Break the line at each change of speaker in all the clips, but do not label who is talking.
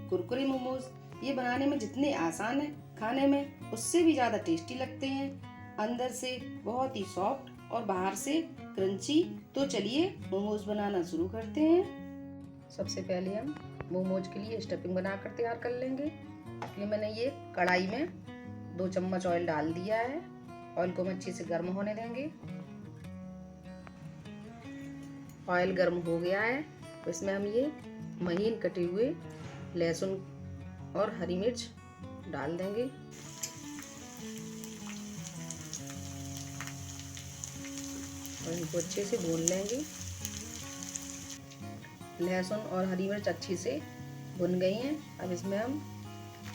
कुरकुरे मोमोज। ये बनाने में जितने आसान है, खाने में उससे भी ज़्यादा टेस्टी लगते हैं। अंदर से बहुत ही सॉफ्ट और बाहर से क्रंची। तो चलिए मोमोज बनाना शुरू करते हैं। सबसे पहले हम मोमोज के लिए स्टफिंग बनाकर तैयार कर लेंगे। इसलिए मैंने ये कढ़ाई में 2 चम्मच ऑयल डाल दिया है। ऑयल को हम अच्छे से गर्म होने देंगे। ऑयल गर्म हो गया है तो इसमें हम ये महीन कटे हुए लहसुन और हरी मिर्च डाल देंगे। और इनको अच्छे से भून लेंगे। लहसुन और हरी मिर्च अच्छे से भुन गई हैं। अब इसमें हम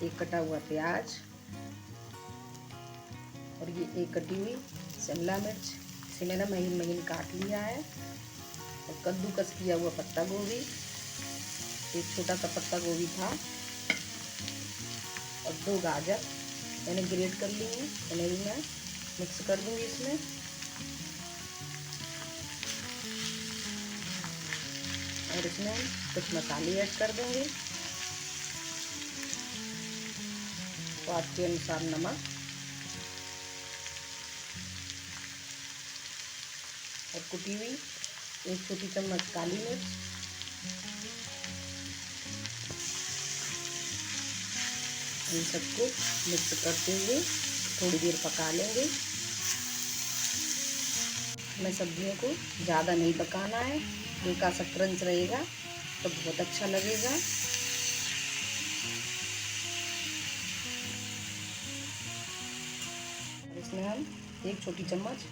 एक कटा हुआ प्याज और ये एक कटी हुई शिमला मिर्च, इसे मैंने महीन महीन काट लिया है। और कद्दूकस किया हुआ पत्ता गोभी, एक छोटा सा पत्ता गोभी था। और 2 गाजर मैंने ग्रेट कर ली है, इन्हें भी मैं मिक्स कर दूंगी इसमें। और इसमें हम कुछ मसाले ऐड कर देंगे। स्वाद के अनुसार नमक और कुटी हुई 1 छोटी चम्मच काली मिर्च। इन सबको मिक्स करते हुए थोड़ी देर पका लेंगे। हमें सब्जियों को ज़्यादा नहीं पकाना है, हल्का सा क्रंच रहेगा तो बहुत अच्छा लगेगा। और इसमें हम 1 छोटी चम्मच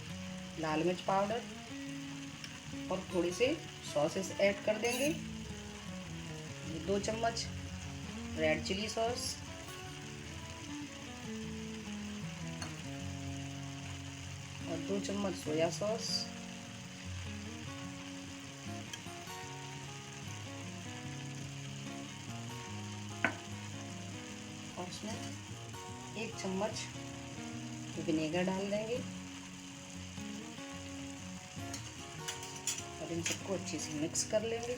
लाल मिर्च पाउडर और थोड़े से सॉसेस ऐड कर देंगे। 2 चम्मच रेड चिली सॉस और 2 चम्मच सोया सॉस। और इसमें 1 चम्मच विनेगर डाल देंगे। और इन सबको अच्छे से मिक्स कर लेंगे।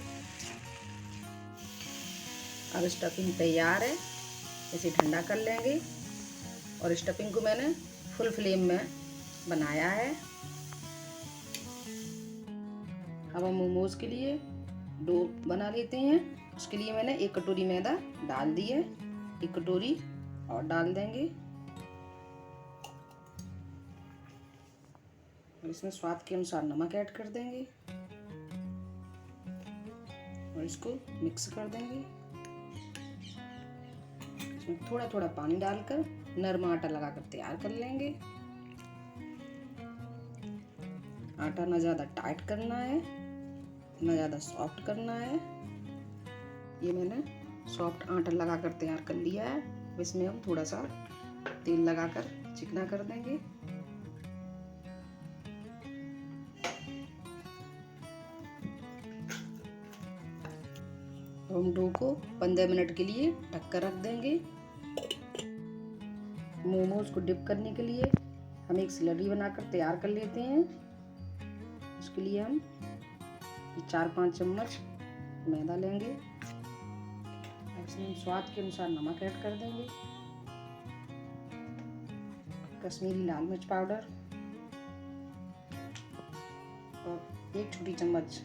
अब स्टफिंग तैयार है, इसे ठंडा कर लेंगे। और स्टफिंग को मैंने फुल फ्लेम में बनाया है। अब हम मोमोज के लिए डो बना लेते हैं। उसके लिए मैंने 1 कटोरी मैदा डाल दी है, 1 कटोरी और डाल देंगे। और इसमें स्वाद के अनुसार नमक ऐड कर देंगे और इसको मिक्स कर देंगे। इसमें थोड़ा थोड़ा पानी डालकर नरम आटा लगाकर तैयार कर लेंगे। आटा ना ज़्यादा टाइट करना है, ना ज़्यादा सॉफ्ट करना है। ये मैंने सॉफ्ट आटा लगाकर तैयार कर लिया है। इसमें हम थोड़ा सा तेल लगाकर चिकना कर देंगे। हम डो को 15 मिनट के लिए ढक कर रख देंगे। मोमोज को डिप करने के लिए हम एक स्लरी बनाकर तैयार कर लेते हैं। उसके लिए हम 4-5 चम्मच मैदा लेंगे। इसमें स्वाद के अनुसार नमक ऐड कर देंगे, कश्मीरी लाल मिर्च पाउडर और 1 छोटी चम्मच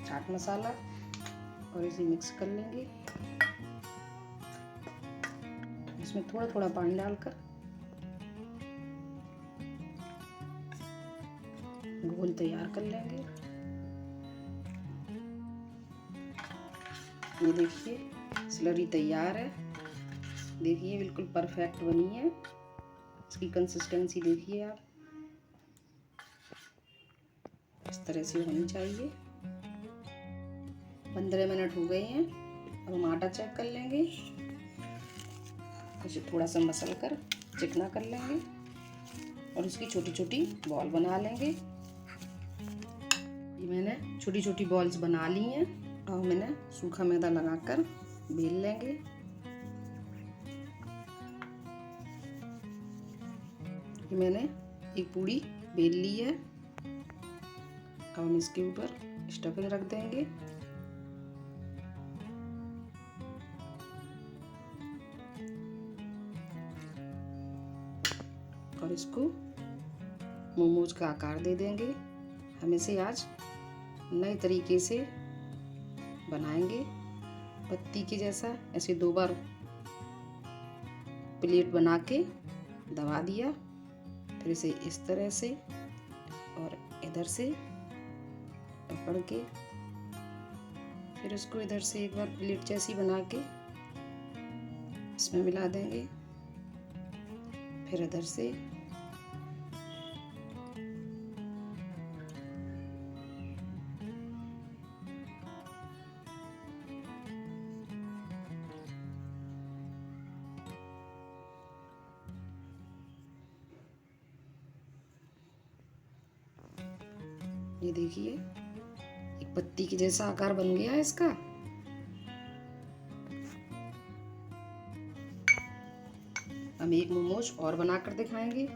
चाट मसाला। और इसे मिक्स कर लेंगे। इसमें थोड़ा थोड़ा पानी डालकर घोल तैयार कर लेंगे। ये देखिए स्लरी तैयार है। देखिए बिल्कुल परफेक्ट बनी है। इसकी कंसिस्टेंसी देखिए आप, इस तरह से होनी चाहिए। 15 मिनट हो गए हैं। अब हम आटा चेक कर लेंगे। इसे थोड़ा सा मसल कर चिकना कर लेंगे और इसकी छोटी छोटी बॉल बना लेंगे। ये मैंने छोटी छोटी बॉल्स बना ली हैं। और मैंने सूखा मैदा लगाकर बेल लेंगे। ये मैंने एक पूड़ी बेल ली है। अब हम इसके ऊपर स्टफिंग रख देंगे। और इसको मोमोज का आकार दे देंगे। हम इसे आज नए तरीके से बनाएंगे, पत्ती के जैसा। ऐसे 2 बार प्लेट बना के दबा दिया, फिर इसे इस तरह से और इधर से पकड़ के, फिर इसको इधर से एक बार प्लेट जैसी बना के इसमें मिला देंगे, फिर इधर से ये देखिए एक पत्ती के जैसा आकार बन गया है इसका। हम एक मोमोज और बनाकर दिखाएंगे।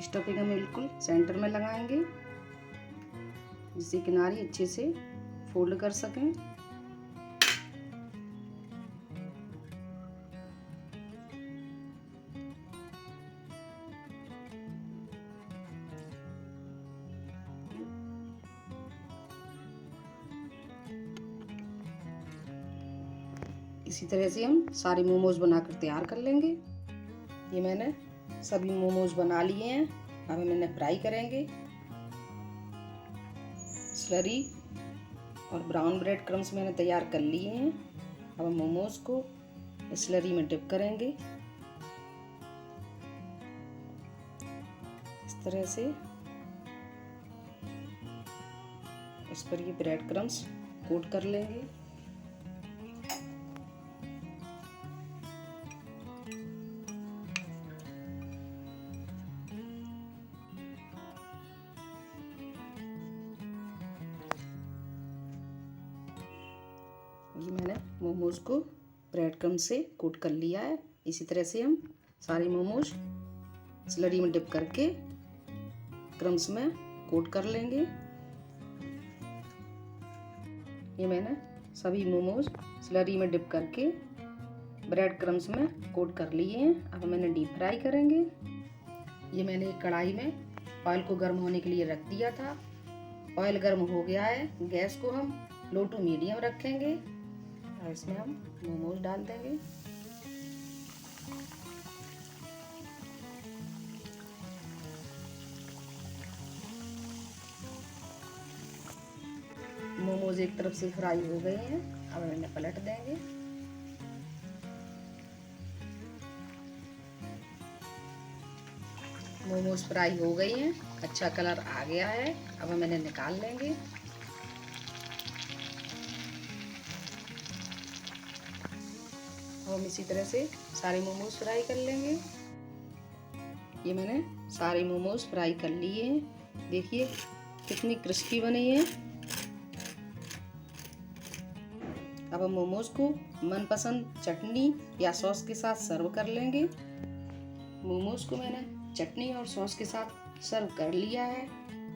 स्टफिंग हम बिल्कुल सेंटर में लगाएंगे, जिससे किनारे अच्छे से फोल्ड कर सकें। इसी तरह से हम सारे मोमोज बनाकर तैयार कर लेंगे। ये मैंने सभी मोमोज बना लिए हैं। अब हम इन्हें फ्राई करेंगे। स्लरी और ब्राउन ब्रेड क्रम्स मैंने तैयार कर लिए हैं। अब हम मोमोज को स्लरी में डिप करेंगे इस तरह से। इस पर ये ब्रेड क्रम्स कोट कर लेंगे। ये मैंने मोमोज को ब्रेड क्रम्स से कोट कर लिया है। इसी तरह से हम सारे मोमोज स्लरी में डिप करके क्रम्स में कोट कर लेंगे। ये मैंने सभी मोमोज स्लरी में डिप करके ब्रेड क्रम्स में कोट कर लिए हैं। अब हम इन्हें डीप फ्राई करेंगे। ये मैंने एक कढ़ाई में ऑयल को गर्म होने के लिए रख दिया था। ऑयल गर्म हो गया है। गैस को हम लो टू मीडियम रखेंगे और इसमें हम मोमोज डाल देंगे। मोमोज एक तरफ से फ्राई हो गए हैं। अब हम इन्हें पलट देंगे। मोमोज फ्राई हो गई हैं, अच्छा कलर आ गया है। अब हम इन्हें निकाल लेंगे। हम इसी तरह से सारे मोमोज फ्राई कर लेंगे। ये मैंने सारे मोमोज फ्राई कर लिए हैं। देखिए कितनी क्रिस्पी बनी है। अब हम मोमोज को मनपसंद चटनी या सॉस के साथ सर्व कर लेंगे। मोमोज को मैंने चटनी और सॉस के साथ सर्व कर लिया है।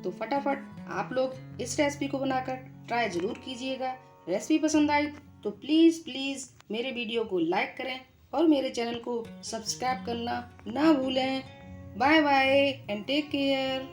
तो फटाफट आप लोग इस रेसिपी को बनाकर ट्राई ज़रूर कीजिएगा। रेसिपी पसंद आई तो प्लीज़ मेरे वीडियो को लाइक करें और मेरे चैनल को सब्सक्राइब करना ना भूलें। Bye bye and take care.